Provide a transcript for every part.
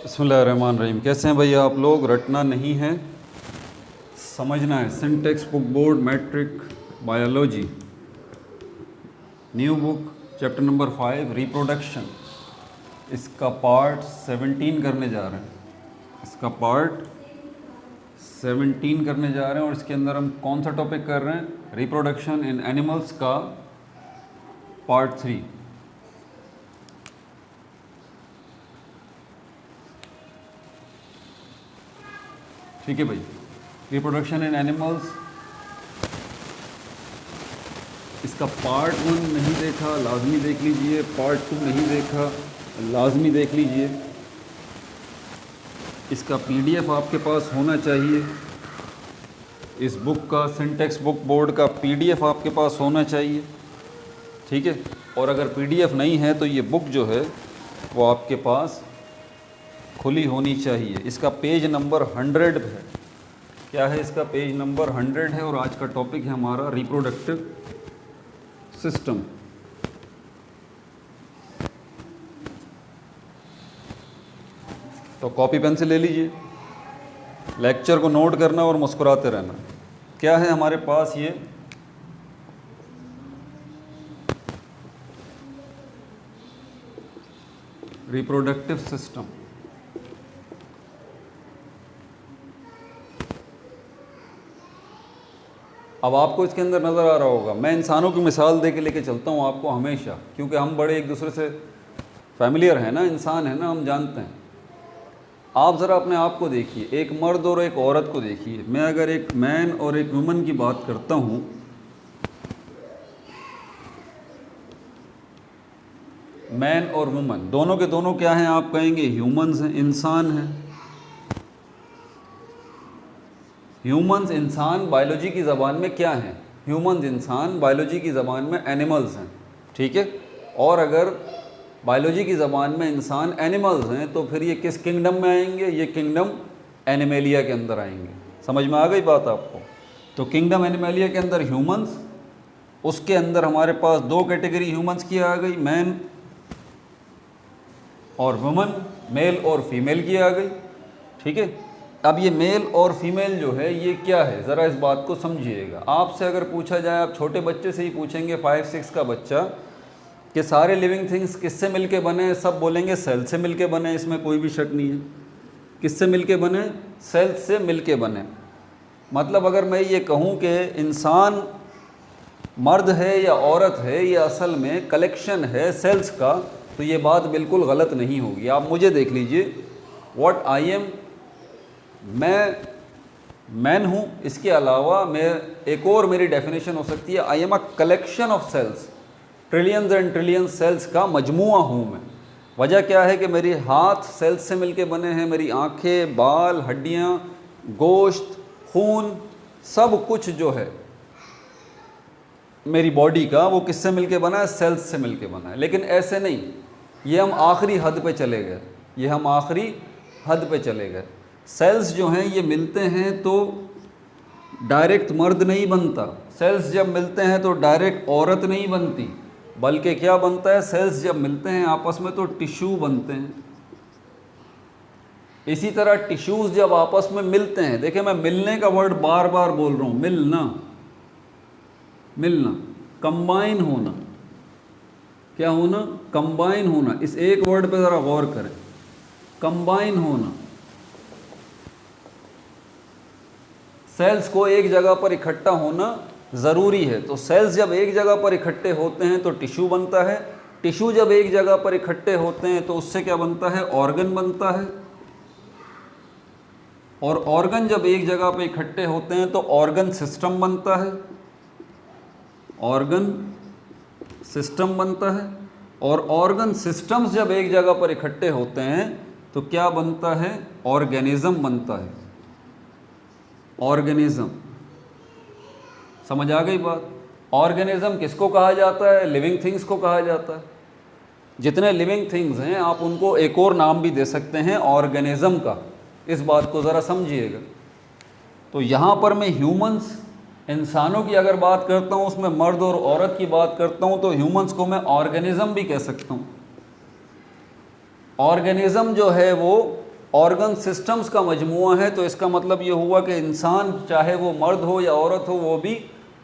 बिस्मिल्लाहिर्रहमानिर्रहीम। कैसे हैं भैया आप लोग? रटना नहीं है, समझना है। Syntax book board matric biology new book chapter number 5 reproduction, इसका पार्ट 17 करने जा रहे हैं। इसका पार्ट 17 करने जा रहे हैं और इसके अंदर हम कौन सा टॉपिक कर रहे हैं? रिप्रोडक्शन इन एनिमल्स का पार्ट 3। ठीक है भाई। रिप्रोडक्शन इन एनिमल्स, इसका पार्ट 1 नहीं देखा लाजमी देख लीजिए, पार्ट 2 नहीं देखा लाजमी देख लीजिए। इसका पीडीएफ आपके पास होना चाहिए। इस बुक का, सिंटेक्स बुक बोर्ड का पीडीएफ आपके पास होना चाहिए। ठीक है। और अगर पीडीएफ नहीं है तो ये बुक जो है वो आपके पास खुली होनी चाहिए। इसका पेज नंबर 100 है। क्या है इसका? पेज नंबर 100 है। और आज का टॉपिक है हमारा रिप्रोडक्टिव सिस्टम। तो कॉपी पेन से ले लीजिए, लेक्चर को नोट करना और मुस्कुराते रहना। क्या है हमारे पास? ये रिप्रोडक्टिव सिस्टम। अब आपको इसके अंदर नज़र आ रहा होगा, मैं इंसानों की मिसाल दे के लेके चलता हूँ आपको हमेशा, क्योंकि हम बड़े एक दूसरे से फैमिलियर हैं ना, इंसान है ना, हम जानते हैं। आप ज़रा अपने आप को देखिए, एक मर्द और एक औरत को देखिए। मैं अगर एक मैन और एक वुमन की बात करता हूँ, मैन और वुमन दोनों के दोनों क्या हैं? आप कहेंगे ह्यूमंस हैं, इंसान हैं। ह्यूमंस इंसान बायोलॉजी की ज़बान में क्या हैं? ह्यूमंस इंसान बायोलॉजी की ज़बान में एनिमल्स हैं। ठीक है। और अगर बायोलॉजी की ज़बान में इंसान एनिमल्स हैं तो फिर ये किस किंगडम में आएंगे? ये किंगडम एनिमेलिया के अंदर आएंगे। समझ में आ गई बात आपको? तो किंगडम एनिमेलिया के अंदर ह्यूमंस, उसके अंदर हमारे पास दो कैटेगरी ह्यूमंस की आ गई, मैन और वुमन, मेल और फीमेल की आ गई। ठीक है। अब ये मेल और फीमेल जो है ये क्या है, ज़रा इस बात को समझिएगा। आपसे अगर पूछा जाए, आप छोटे बच्चे से ही पूछेंगे, 5-6 का बच्चा, कि सारे लिविंग थिंग्स किससे मिलके बने? सब बोलेंगे सेल से मिलके बने, इसमें कोई भी शक नहीं है। किससे मिलके बने? सेल से मिलके बने। मतलब अगर मैं ये कहूँ कि इंसान मर्द है या औरत है, ये असल में कलेक्शन है सेल्स का, तो ये बात बिल्कुल गलत नहीं होगी। आप मुझे देख लीजिए, व्हाट आई एम, मैं मैन हूँ। इसके अलावा मैं एक और मेरी डेफिनेशन हो सकती है, I am a collection of cells, trillions and trillions cells का मजमुआ हूँ मैं। वजह क्या है कि मेरे हाथ सेल्स से मिलके बने हैं, मेरी आँखें, बाल, हड्डियाँ, गोश्त, खून, सब कुछ जो है मेरी बॉडी का, वो किससे मिलके बना है? सेल्स से मिलके बना है। लेकिन ऐसे नहीं, ये हम आखिरी हद पे चले गए, ये हम आखिरी हद पे चले गए। सेल्स जो हैं ये मिलते हैं तो डायरेक्ट मर्द नहीं बनता। सेल्स जब मिलते हैं तो डायरेक्ट औरत नहीं बनती, बल्कि क्या बनता है? सेल्स जब मिलते हैं आपस में तो टिश्यू बनते हैं। इसी तरह टिश्यूज़ जब आपस में मिलते हैं, देखिए मैं मिलने का वर्ड बार बार बोल रहा हूँ, मिलना, मिलना, कंबाइन होना। क्या होना? कंबाइन होना। इस एक वर्ड पे ज़रा गौर करें, कंबाइन होना। सेल्स को एक जगह पर इकट्ठा होना ज़रूरी है। तो सेल्स जब एक जगह पर इकट्ठे होते हैं तो टिश्यू बनता है। टिश्यू जब एक जगह पर इकट्ठे होते हैं तो उससे क्या बनता है? ऑर्गन बनता है। और ऑर्गन जब एक जगह पर इकट्ठे होते हैं तो ऑर्गन सिस्टम बनता है। ऑर्गन सिस्टम बनता है। और ऑर्गन सिस्टम्स जब एक जगह पर इकट्ठे होते हैं तो क्या बनता है? ऑर्गेनिज्म बनता है। ऑर्गेनिज्म। समझ आ गई बात? ऑर्गेनिज्म किसको कहा जाता है? लिविंग थिंग्स को कहा जाता है। जितने लिविंग थिंग्स हैं आप उनको एक और नाम भी दे सकते हैं ऑर्गेनिज्म का। इस बात को ज़रा समझिएगा। तो यहाँ पर मैं ह्यूमंस, इंसानों की अगर बात करता हूँ, उसमें मर्द और औरत की बात करता हूँ, तो ह्यूमंस को मैं ऑर्गेनिज्म भी कह सकता हूँ। ऑर्गेनिज्म जो है वो ऑर्गन सिस्टम्स का मजमूआ है, तो इसका मतलब ये हुआ कि इंसान चाहे वो मर्द हो या औरत हो वो भी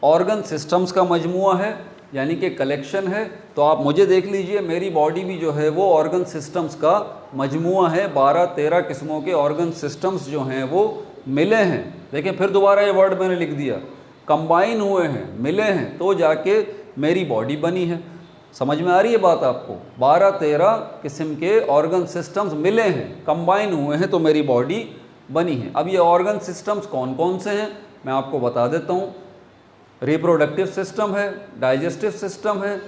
ऑर्गन सिस्टम्स का मजमूआ है, यानी कि कलेक्शन है। तो आप मुझे देख लीजिए, मेरी बॉडी भी जो है वो ऑर्गन सिस्टम्स का मजमूआ है। 12-13 किस्मों के ऑर्गन सिस्टम्स जो हैं वो मिले हैं। देखिए फिर दोबारा ये वर्ड मैंने लिख दिया, कंबाइन हुए हैं, मिले हैं, तो जाके मेरी बॉडी बनी है। समझ में आ रही है बात आपको? 12-13 किस्म के ऑर्गन सिस्टम्स मिले हैं, कंबाइन हुए हैं, तो मेरी बॉडी बनी है। अब ये ऑर्गन सिस्टम्स कौन कौन से हैं मैं आपको बता देता हूँ। रिप्रोडक्टिव सिस्टम है, डाइजेस्टिव सिस्टम है,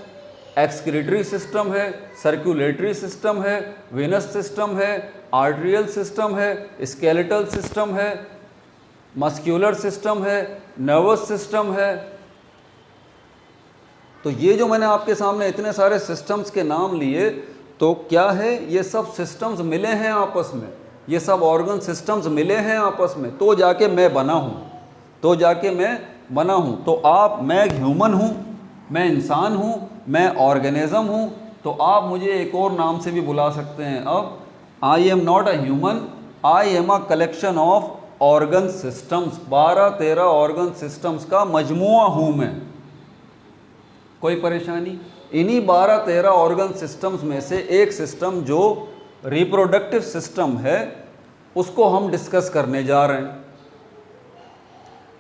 एक्सक्रीटरी सिस्टम है, सर्कुलेटरी सिस्टम है, वेनस सिस्टम है, आर्टरियल सिस्टम है, स्केलेटल सिस्टम है, मस्क्यूलर सिस्टम है, नर्वस सिस्टम है। तो ये जो मैंने आपके सामने इतने सारे सिस्टम्स के नाम लिए, तो क्या है, ये सब सिस्टम्स मिले हैं आपस में, ये सब ऑर्गन सिस्टम्स मिले हैं आपस में, तो जाके मैं बना हूँ, तो जाके मैं बना हूँ। तो मैं ह्यूमन हूँ, मैं इंसान हूँ, मैं ऑर्गेनिज्म हूँ, तो आप मुझे एक और नाम से भी बुला सकते हैं। अब I am not a human, I am a collection of organ systems. 12-13 organ systems का मजमूआ हूँ मैं। कोई परेशानी? इन्हीं 12-13 ऑर्गन सिस्टम्स में से एक सिस्टम जो रिप्रोडक्टिव सिस्टम है उसको हम डिस्कस करने जा रहे हैं।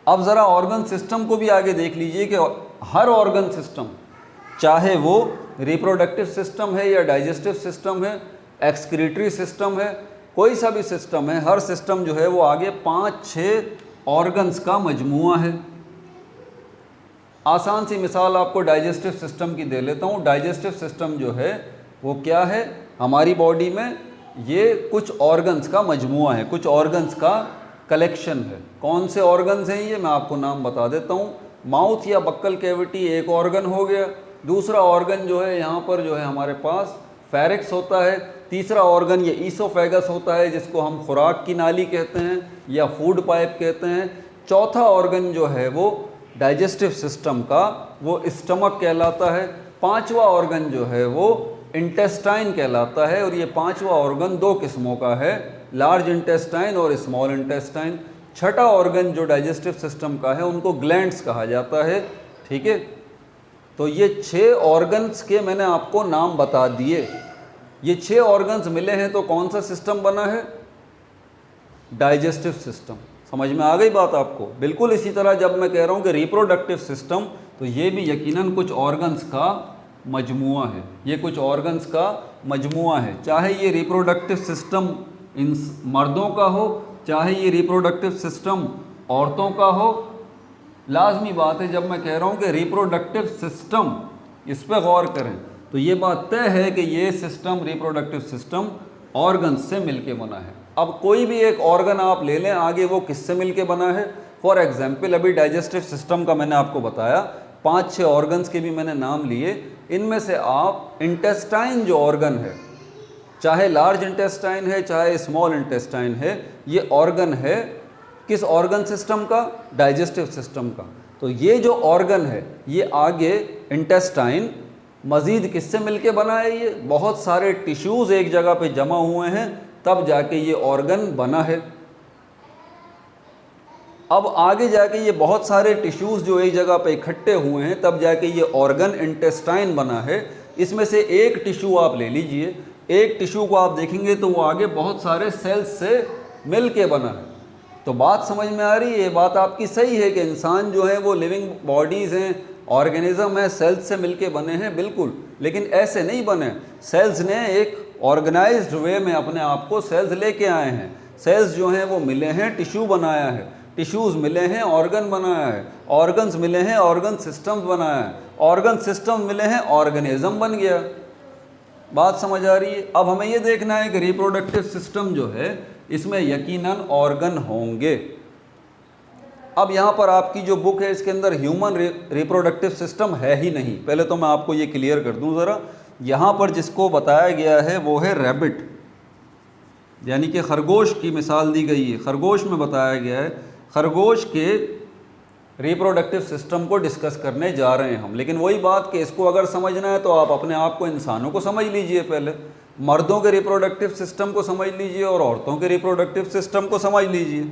अब ज़रा ऑर्गन सिस्टम को भी आगे देख लीजिए कि हर ऑर्गन सिस्टम, चाहे वो रिप्रोडक्टिव सिस्टम है या डाइजेस्टिव सिस्टम है, एक्सक्रीटरी सिस्टम है, कोई सा भी सिस्टम है, हर सिस्टम जो है वो आगे 5-6 ऑर्गन्स का मजमूआ है। आसान सी मिसाल आपको डाइजेस्टिव सिस्टम की दे लेता हूँ। डाइजेस्टिव सिस्टम जो है वो क्या है, हमारी बॉडी में ये कुछ ऑर्गन्स का मजमूआ है, कुछ ऑर्गन्स का कलेक्शन है। कौन से ऑर्गन्स हैं ये मैं आपको नाम बता देता हूँ। माउथ या बक्कल कैविटी एक ऑर्गन हो गया। दूसरा ऑर्गन जो है यहाँ पर जो है हमारे पास फेरिक्स होता है। तीसरा ऑर्गन ये ईसोफेगस होता है, जिसको हम खुराक की नाली कहते हैं या फूड पाइप कहते हैं। चौथा ऑर्गन जो है वो डाइजेस्टिव सिस्टम का वो स्टमक कहलाता है। पांचवा ऑर्गन जो है वो इंटेस्टाइन कहलाता है, और ये पांचवा ऑर्गन 2 किस्मों का है, लार्ज इंटेस्टाइन और स्मॉल इंटेस्टाइन। छठा ऑर्गन जो डाइजेस्टिव सिस्टम का है उनको ग्लैंड्स कहा जाता है। ठीक है, तो ये 6 ऑर्गन्स के मैंने आपको नाम बता दिए। ये 6 ऑर्गन्स मिले हैं तो कौन सा सिस्टम बना है? Digestive system. समझ में आ गई बात आपको? बिल्कुल इसी तरह जब मैं कह रहा हूँ कि रिप्रोडक्टिव सिस्टम, तो ये भी यकीनन कुछ ऑर्गन्स का मजमूआ है। ये कुछ ऑर्गन्स का मजमूआ है, चाहे ये रिप्रोडक्टिव सिस्टम इन मर्दों का हो, चाहे ये रिप्रोडक्टिव सिस्टम औरतों का हो। लाजमी बात है जब मैं कह रहा हूँ कि रिप्रोडक्टिव सिस्टम, इस पर गौर करें, तो ये बात तय है कि ये सिस्टम, रिप्रोडक्टिव सिस्टम ऑर्गन्स से मिलके बना है। अब कोई भी एक ऑर्गन आप ले लें, आगे वो किससे मिलके बना है। फॉर एग्जाम्पल अभी डाइजेस्टिव सिस्टम का मैंने आपको बताया, 5-6 ऑर्गन्स के भी मैंने नाम लिए। इनमें से आप इंटेस्टाइन जो ऑर्गन है, चाहे लार्ज इंटेस्टाइन है चाहे स्मॉल इंटेस्टाइन है, ये ऑर्गन है किस ऑर्गन सिस्टम का? डाइजेस्टिव सिस्टम का। तो ये जो ऑर्गन है ये आगे इंटेस्टाइन मज़ीद किससे मिलके बना है? ये बहुत सारे टिश्यूज़ एक जगह पे जमा हुए हैं, तब जाके ये ऑर्गन बना है। अब आगे जाके ये बहुत सारे टिश्यूज़ जो एक जगह पे इकट्ठे हुए हैं, तब जाके ये ऑर्गन इंटेस्टाइन बना है। इसमें से एक टिश्यू आप ले लीजिए, एक टिश्यू को आप देखेंगे तो वो आगे बहुत सारे सेल्स से मिल के बना है। तो बात समझ में आ रही है? बात आपकी सही है कि इंसान जो है वो लिविंग बॉडीज़ हैं, ऑर्गेनिज्म है, सेल्स से मिलके बने हैं, बिल्कुल। लेकिन ऐसे नहीं बने, सेल्स ने एक ऑर्गेनाइज्ड वे में अपने आप को सेल्स लेके आए हैं। सेल्स जो हैं वो मिले हैं, टिश्यू बनाया है, टिश्यूज़ मिले हैं, ऑर्गन बनाया है, ऑर्गन्स मिले हैं, ऑर्गन सिस्टम्स बनाया है, ऑर्गन सिस्टम मिले हैं, ऑर्गेनिज्म बन गया। बात समझ आ रही है? अब हमें ये देखना है कि रिप्रोडक्टिव सिस्टम जो है इसमें यकीनन ऑर्गन होंगे। अब यहाँ पर आपकी जो बुक है इसके अंदर ह्यूमन रिप्रोडक्टिव सिस्टम है ही नहीं। पहले तो मैं आपको ये क्लियर कर दूँ ज़रा। यहाँ पर जिसको बताया गया है वो है रैबिट, यानी कि खरगोश की मिसाल दी गई है। खरगोश में बताया गया है, खरगोश के रिप्रोडक्टिव सिस्टम को डिस्कस करने जा रहे हैं हम। लेकिन वही बात कि इसको अगर समझना है तो आप अपने आप को इंसानों को समझ लीजिए पहले। मर्दों के रिप्रोडक्टिव सिस्टम को समझ लीजिए और औरतों के रिप्रोडक्टिव सिस्टम को समझ लीजिए।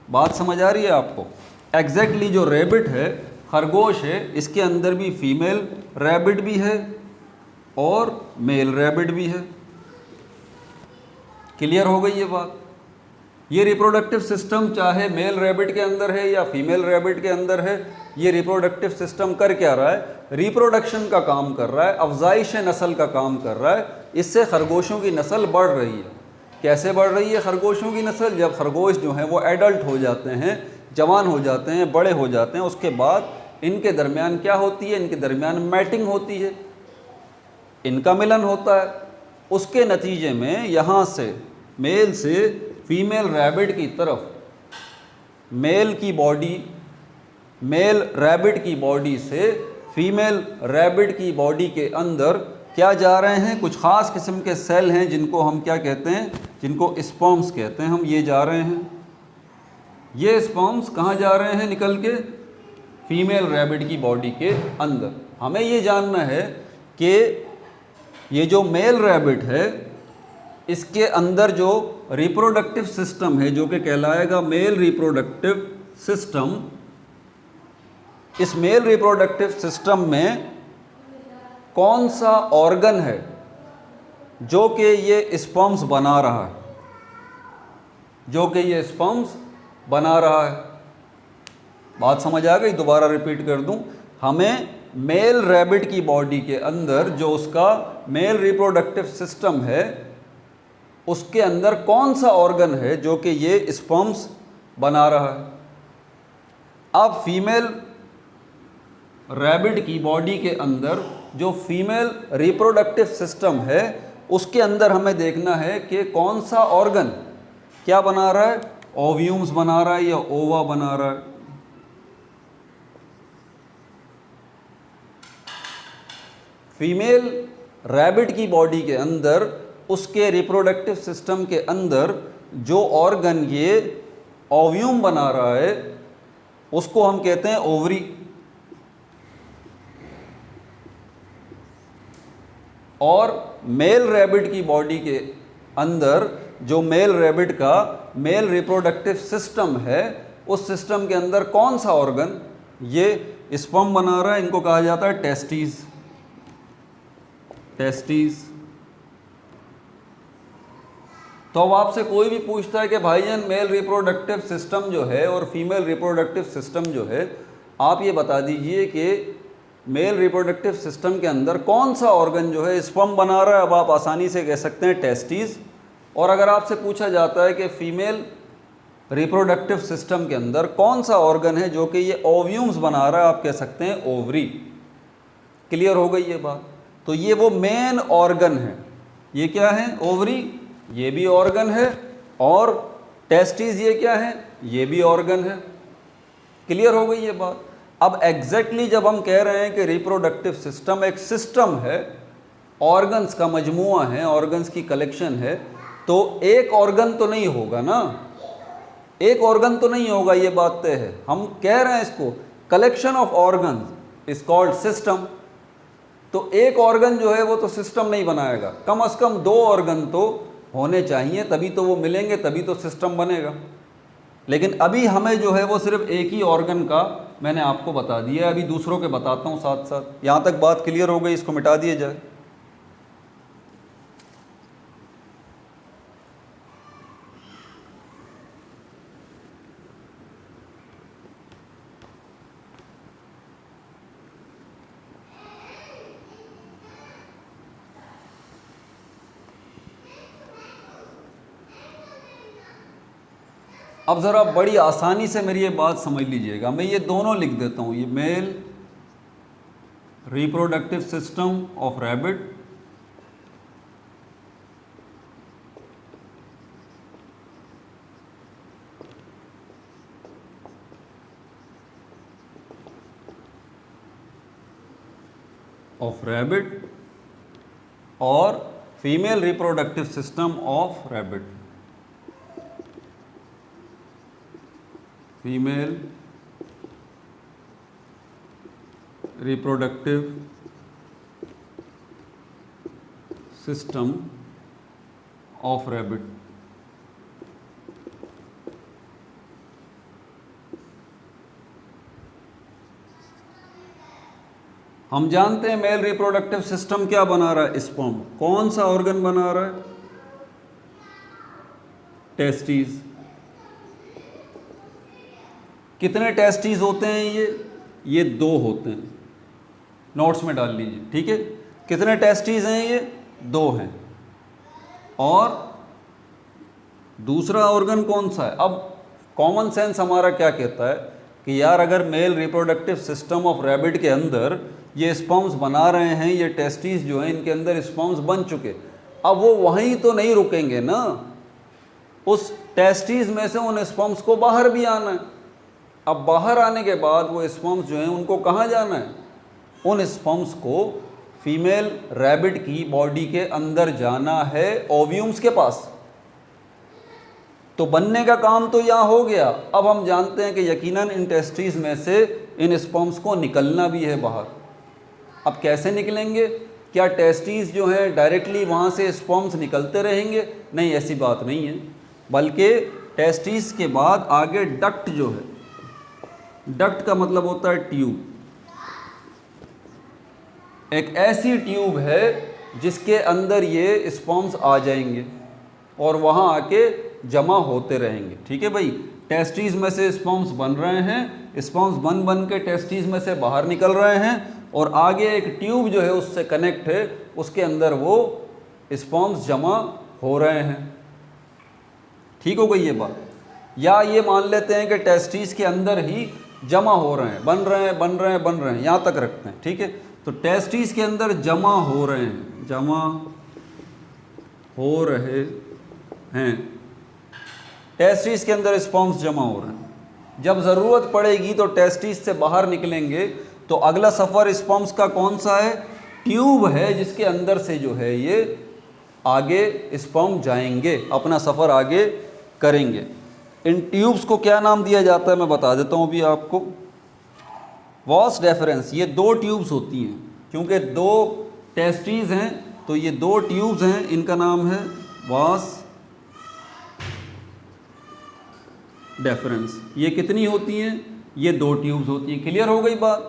बात समझ आ रही है आपको? एग्जैक्टली जो रैबिट है, खरगोश है, इसके अंदर भी फीमेल रैबिट भी है और मेल रैबिट भी है। क्लियर हो गई ये बात? ये रिप्रोडक्टिव सिस्टम चाहे मेल रैबिट के अंदर है या फीमेल रैबिट के अंदर है, ये रिप्रोडक्टिव सिस्टम कर क्या रहा है? रिप्रोडक्शन का काम कर रहा है, अफजाइश नस्ल का काम कर रहा है। इससे खरगोशों की नस्ल बढ़ रही है। कैसे बढ़ रही है खरगोशों की नस्ल? जब खरगोश जो हैं वो एडल्ट हो जाते हैं, जवान हो जाते हैं, बड़े हो जाते हैं, उसके बाद इनके दरमियान क्या होती है? इनके दरमियान मैटिंग होती है, इनका मिलन होता है। उसके नतीजे में यहाँ से मेल से फीमेल रैबिट की तरफ मेल रैबिट की बॉडी से फीमेल रैबिट की बॉडी के अंदर क्या जा रहे हैं? कुछ ख़ास किस्म के सेल हैं जिनको हम क्या कहते हैं? जिनको स्पर्म्स कहते हैं। हम ये जा रहे हैं, ये स्पर्म्स कहाँ जा रहे हैं निकल के? फीमेल रैबिट की बॉडी के अंदर। हमें ये जानना है कि ये जो मेल रैबिट है इसके अंदर जो रिप्रोडक्टिव सिस्टम है, जो कि कहलाएगा मेल रिप्रोडक्टिव सिस्टम, इस मेल रिप्रोडक्टिव सिस्टम में कौन सा ऑर्गन है जो कि ये स्पर्म्स बना रहा है, बना रहा है? बात समझ आ गई? दोबारा रिपीट कर दूं, हमें मेल रैबिट की बॉडी के अंदर जो उसका मेल रिप्रोडक्टिव सिस्टम है, उसके अंदर कौन सा ऑर्गन है जो कि ये स्पर्म्स बना रहा है? अब फीमेल रैबिट की बॉडी के अंदर जो फीमेल रिप्रोडक्टिव सिस्टम है, उसके अंदर हमें देखना है कि कौन सा ऑर्गन क्या बना रहा है? ओव्यूम्स बना रहा है या ओवा बना रहा है? फीमेल रैबिट की बॉडी के अंदर, उसके रिप्रोडक्टिव सिस्टम के अंदर जो ऑर्गन ये ओव्यूम बना रहा है, उसको हम कहते हैं ओवरी। और मेल रैबिट की बॉडी के अंदर जो मेल रैबिट का मेल रिप्रोडक्टिव सिस्टम है, उस सिस्टम के अंदर कौन सा ऑर्गन ये स्पर्म बना रहा है? इनको कहा जाता है टेस्टीज। तो अब आपसे कोई भी पूछता है कि भाईजान मेल रिप्रोडक्टिव सिस्टम जो है और फीमेल रिप्रोडक्टिव सिस्टम जो है, आप ये बता दीजिए कि मेल रिप्रोडक्टिव सिस्टम के अंदर कौन सा ऑर्गन जो है स्पर्म बना रहा है? अब आप आसानी से कह सकते हैं टेस्टीज। और अगर आपसे पूछा जाता है कि फीमेल रिप्रोडक्टिव सिस्टम के अंदर कौन सा ऑर्गन है जो कि ये ओव्यूम्स बना रहा है, आप कह सकते हैं ओवरी। क्लियर हो गई ये बात? तो ये वो मेन ऑर्गन है। ये क्या है? ओवरी, ये भी ऑर्गन है, और टेस्टीज ये क्या है? ये भी ऑर्गन है। क्लियर हो गई ये बात? अब एग्जैक्टली जब हम कह रहे हैं कि रिप्रोडक्टिव सिस्टम एक सिस्टम है, ऑर्गन्स का मजमुआ है, ऑर्गन्स की कलेक्शन है, तो एक ऑर्गन तो नहीं होगा ना, एक ऑर्गन तो नहीं होगा, ये बात तय है। हम कह रहे हैं इसको collection of organs is called system. तो एक ऑर्गन जो है वो तो सिस्टम नहीं बनाएगा, कम से कम दो ऑर्गन तो होने चाहिए, तभी तो वो मिलेंगे, तभी तो सिस्टम बनेगा। लेकिन अभी हमें जो है वो सिर्फ एक ही ऑर्गन का मैंने आपको बता दिया, अभी दूसरों के बताता हूँ साथ साथ। यहाँ तक बात क्लियर हो गई? इसको मिटा दिया जाए। अब ज़रा बड़ी आसानी से मेरी ये बात समझ लीजिएगा। मैं ये दोनों लिख देता हूँ, ये male reproductive system of rabbit और female reproductive system of rabbit. Female reproductive system of rabbit. हम जानते हैं मेल रिप्रोडक्टिव सिस्टम क्या बना रहा है, स्पर्म। कौन सा ऑर्गन बना रहा है, टेस्टिस। कितने टेस्टिस होते हैं ये 2 होते हैं, नोट्स में डाल लीजिए, ठीक है। कितने टेस्टिस हैं, ये 2 हैं। और दूसरा ऑर्गन कौन सा है। अब कॉमन सेंस हमारा क्या कहता है कि यार अगर mail reproductive system of rabbit के अंदर ये स्पर्म्स बना रहे हैं, ये टेस्टिस जो हैं इनके अंदर स्पर्म्स बन चुके, अब वो वहीं तो नहीं रुकेंगे ना, उस टेस्टिस में से उन स्पर्म्स को बाहर भी आना है। अब बाहर आने के बाद वो स्पर्म्स जो हैं उनको कहाँ जाना है, उन स्पर्म्स को फीमेल रैबिट की बॉडी के अंदर जाना है, ओव्यूम्स के पास। तो बनने का काम तो यहाँ हो गया। अब हम जानते हैं कि यकीनन इन टेस्टिस में से इन स्पर्म्स को निकलना भी है बाहर। अब कैसे निकलेंगे, क्या टेस्टिस जो है डायरेक्टली वहाँ से स्पर्म्स निकलते रहेंगे, नहीं, ऐसी बात नहीं है। बल्कि टेस्टिस के बाद आगे डक्ट जो है, डक्ट का मतलब होता है ट्यूब, एक ऐसी ट्यूब है जिसके अंदर ये स्पर्म्स आ जाएंगे और वहाँ आके जमा होते रहेंगे, ठीक है भाई। टेस्टिस में से स्पर्म्स बन रहे हैं, स्पर्म्स बन बन के टेस्टिस में से बाहर निकल रहे हैं और आगे एक ट्यूब जो है उससे कनेक्ट है, उसके अंदर वो स्पर्म्स जमा हो रहे हैं, ठीक हो गई ये बात। या ये मान लेते हैं कि टेस्टिस के अंदर ही जमा हो रहे हैं, बन रहे हैं, बन रहे हैं, बन रहे हैं, यहाँ तक रखते हैं, ठीक है। तो टेस्टिस के अंदर जमा हो रहे हैं, जमा हो रहे हैं, टेस्टिस के अंदर स्पर्म्स जमा हो रहे हैं। जब ज़रूरत पड़ेगी तो टेस्टिस से बाहर निकलेंगे, तो अगला सफ़र स्पर्म्स का कौन सा है, ट्यूब है जिसके अंदर से जो है ये आगे स्पर्म जाएंगे, अपना सफ़र आगे करेंगे। इन ट्यूब्स को क्या नाम दिया जाता है मैं बता देता हूँ अभी आपको, वास डेफरेंस। ये 2 ट्यूब्स होती हैं, क्योंकि 2 टेस्टिस हैं तो ये 2 ट्यूब्स हैं, इनका नाम है वास डेफरेंस। ये कितनी होती हैं, ये 2 ट्यूब्स होती हैं। क्लियर हो गई बात।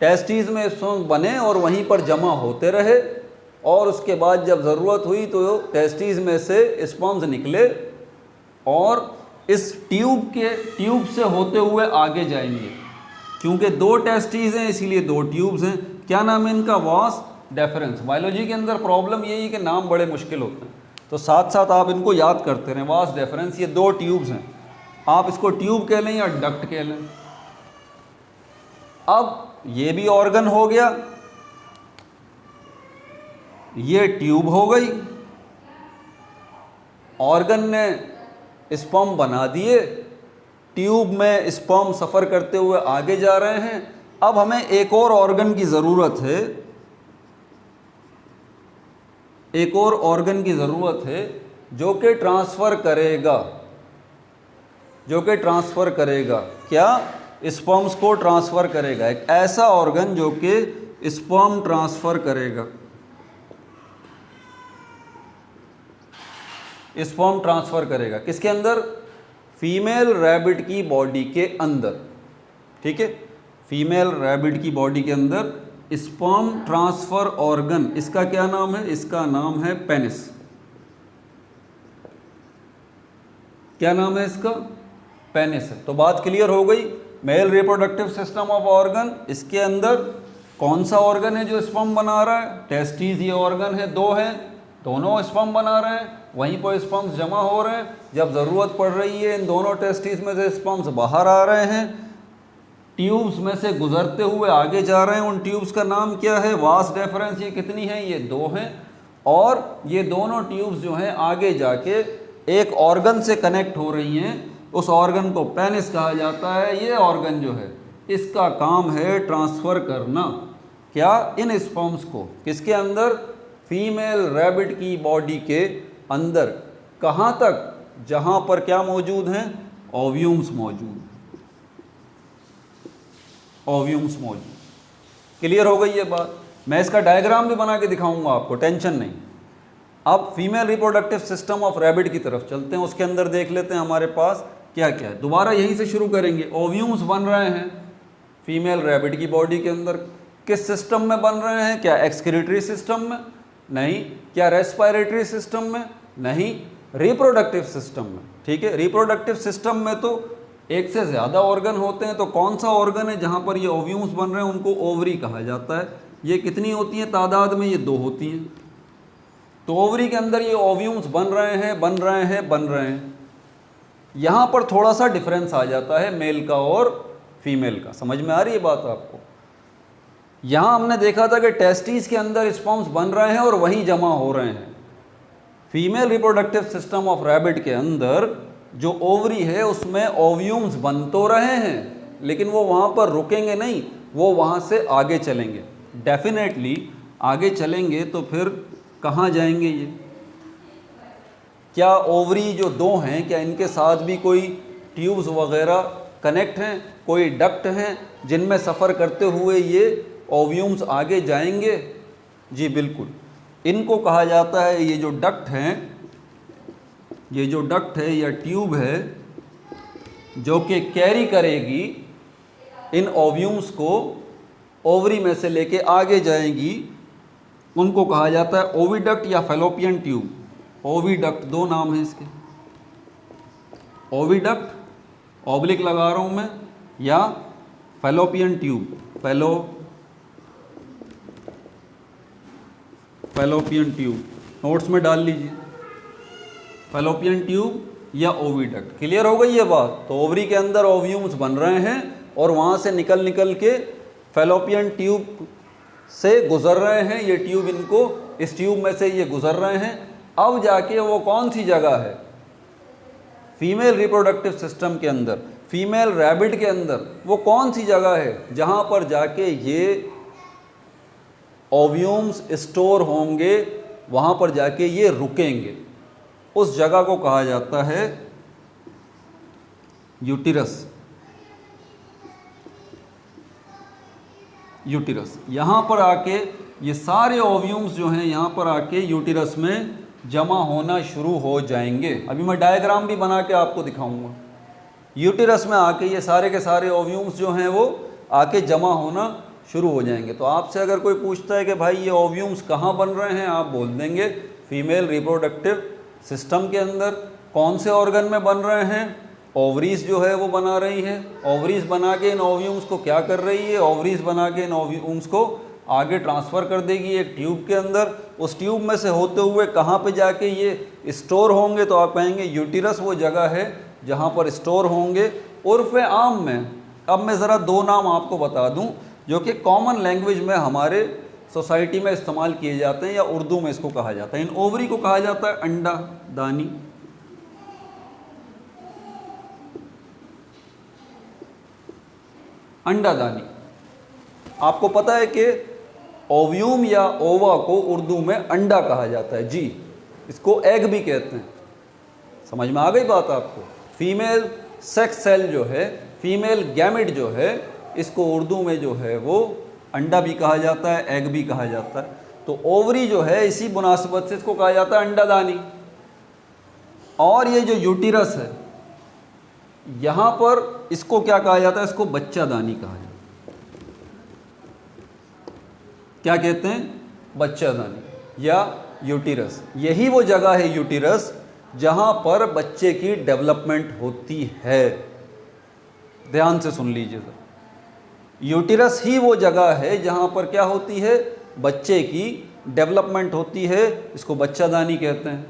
टेस्टिस में स्पर्म बने और वहीं पर जमा होते रहे और उसके बाद जब ज़रूरत हुई तो टेस्टिस में से स्पर्म्स निकले और इस ट्यूब से होते हुए आगे जाएंगे। क्योंकि 2 टेस्टिस हैं इसलिए 2 ट्यूब्स हैं। क्या नाम है इनका, वास डेफरेंस। बायोलॉजी के अंदर प्रॉब्लम यही है कि नाम बड़े मुश्किल होते हैं, तो साथ साथ आप इनको याद करते रहें। वास डेफरेंस, ये 2 ट्यूब्स हैं, आप इसको ट्यूब कह लें या डक्ट कह लें। अब ये भी ऑर्गन हो गया, ये ट्यूब हो गई, ऑर्गन ने स्पर्म बना दिए, ट्यूब में स्पर्म सफ़र करते हुए आगे जा रहे हैं। अब हमें एक और ऑर्गन की ज़रूरत है, एक और ऑर्गन की ज़रूरत है जो कि ट्रांसफ़र करेगा, जो कि ट्रांसफ़र करेगा क्या, स्पर्म्स को ट्रांसफ़र करेगा। एक ऐसा ऑर्गन जो कि स्पर्म ट्रांसफ़र करेगा, स्पर्म ट्रांसफ़र करेगा किसके अंदर, फीमेल रैबिट की बॉडी के अंदर, ठीक है। फीमेल रैबिट की बॉडी के अंदर स्पर्म ट्रांसफ़र ऑर्गन, इसका क्या नाम है, इसका नाम है पेनिस। क्या नाम है इसका, पेनिस है। तो बात क्लियर हो गई। Mail reproductive system of organ, इसके अंदर कौन सा ऑर्गन है जो स्पर्म बना रहा है, टेस्टिस ये ऑर्गन है, 2 हैं, दोनों स्पर्म बना रहे हैं, वहीं पर स्पर्म्स जमा हो रहे हैं। जब ज़रूरत पड़ रही है इन दोनों टेस्टिस में से स्पर्म्स बाहर आ रहे हैं, ट्यूब्स में से गुजरते हुए आगे जा रहे हैं। उन ट्यूब्स का नाम क्या है, वास डेफरेंस। ये कितनी है, ये 2 हैं और ये दोनों ट्यूब्स जो हैं आगे जाके एक ऑर्गन से कनेक्ट हो रही हैं, उस ऑर्गन को पेनिस कहा जाता है। ये ऑर्गन जो है इसका काम है ट्रांसफ़र करना, क्या, इन स्पर्म्स को किसके अंदर, फीमेल रैबिट की बॉडी के अंदर। कहाँ तक, जहाँ पर क्या मौजूद हैं, ओव्यूम्स मौजूद, ओव्यूम्स मौजूद। क्लियर हो गई ये बात। मैं इसका डायग्राम भी बना के दिखाऊंगा आपको, टेंशन नहीं। अब female reproductive system of rabbit की तरफ चलते हैं, उसके अंदर देख लेते हैं हमारे पास क्या क्या है। दोबारा यहीं से शुरू करेंगे। ओव्यूम्स बन रहे हैं फीमेल रैबिट की बॉडी के अंदर, किस सिस्टम में बन रहे हैं? क्या एक्सक्रीटरी सिस्टम में? नहीं। क्या रेस्पिरेटरी सिस्टम में? नहीं। रिप्रोडक्टिव सिस्टम में। ठीक है, रिप्रोडक्टिव सिस्टम में तो एक से ज़्यादा ऑर्गन होते हैं, तो कौन सा ऑर्गन है जहाँ पर ये ओव्यूम्स बन रहे हैं? उनको ओवरी कहा जाता है। ये कितनी होती हैं तादाद में? ये 2 होती हैं। तो ओवरी के अंदर ये ओव्यूम्स बन रहे हैं। यहाँ पर थोड़ा सा डिफरेंस आ जाता है मेल का और फीमेल का। समझ में आ रही है बात आपको? यहाँ हमने देखा था कि टेस्टिस के अंदर स्पर्म्स बन रहे हैं और वहीं जमा हो रहे हैं। Female reproductive system of rabbit के अंदर जो ओवरी है उसमें ओव्यूम्स बन तो रहे हैं, लेकिन वो वहाँ पर रुकेंगे नहीं, वो वहाँ से आगे चलेंगे। डेफिनेटली आगे चलेंगे तो फिर कहाँ जाएंगे ये? क्या ओवरी जो 2 हैं, क्या इनके साथ भी कोई ट्यूब्स वगैरह कनेक्ट हैं, कोई डक्ट हैं जिनमें सफ़र करते हुए ये ओव्यूम्स आगे जाएंगे? जी बिल्कुल। इनको कहा जाता है, ये जो डक्ट हैं, ये जो डक्ट है या ट्यूब है जो कि कैरी करेगी इन ओव्यूम्स को, ओवरी में से लेके आगे जाएंगी, उनको कहा जाता है ओविडक्ट या फैलोपियन ट्यूब। ओविडक्ट 2 नाम हैं इसके। ओविडक्ट ऑब्लिक लगा रहा हूँ मैं, या fallopian tube. Fallopian tube notes में डाल लीजिए, फैलोपियन ट्यूब या ओविडक्ट। क्लियर हो गई ये बात? तो ओवरी के अंदर ओव्यूम्स बन रहे हैं और वहाँ से निकल के फैलोपियन ट्यूब से गुजर रहे हैं। ये ट्यूब इनको, इस ट्यूब में से ये गुजर रहे हैं। अब जाके वो कौन सी जगह है फीमेल रिप्रोडक्टिव सिस्टम के अंदर, फीमेल रैबिट के अंदर, वो कौन सी जगह है जहाँ पर जाके ये ओव्यूम्स स्टोर होंगे, वहाँ पर जाके ये रुकेंगे? उस जगह को कहा जाता है यूटिरस। यूटिरस। यहाँ पर आके ये सारे ओव्यूम्स जो हैं यहाँ पर आके यूटिरस में जमा होना शुरू हो जाएंगे। अभी मैं डायग्राम भी बना के आपको दिखाऊंगा। यूटिरस में आके ये सारे के सारे ओव्यूम्स जो हैं वो आके जमा होना शुरू हो जाएंगे। तो आपसे अगर कोई पूछता है कि भाई ये ओव्यूम्स कहाँ बन रहे हैं, आप बोल देंगे फीमेल रिप्रोडक्टिव सिस्टम के अंदर। कौन से ऑर्गन में बन रहे हैं? ओवरीज जो है वो बना रही है। ओवरीज बना के इन ओव्यूम्स को क्या कर रही है? ओवरीज बना के इन ओव्यूम्स को आगे ट्रांसफ़र कर देगी एक ट्यूब के अंदर। उस ट्यूब में से होते हुए कहाँ पे जाके ये स्टोर होंगे? तो आप कहेंगे यूटिरस वो जगह है जहाँ पर स्टोर होंगे। उर्फ़ आम में अब मैं ज़रा 2 नाम आपको बता दूँ जो कि कॉमन लैंग्वेज में हमारे सोसाइटी में इस्तेमाल किए जाते हैं, या उर्दू में इसको कहा जाता है। इन ओवरी को कहा जाता है अंडा दानी। अंडा दानी। आपको पता है कि ओव्यूम या ओवा को उर्दू में अंडा कहा जाता है। जी, इसको एग भी कहते हैं। समझ में आ गई बात आपको? फीमेल सेक्स सेल जो है, फीमेल गैमेट जो है, इसको उर्दू में जो है वो अंडा भी कहा जाता है, एग भी कहा जाता है। तो ओवरी जो है इसी मुनासिबत से इसको कहा जाता है अंडादानी। और ये जो यूटिरस है यहाँ पर इसको क्या कहा जाता है? इसको बच्चादानी कहा जाता है। क्या कहते हैं? बच्चादानी या यूटिरस। यही वो जगह है यूटिरस जहाँ पर बच्चे की डेवलपमेंट होती है। ध्यान से सुन लीजिए सर, यूटिरस ही वो जगह है जहाँ पर क्या होती है? बच्चे की डेवलपमेंट होती है। इसको बच्चादानी कहते हैं।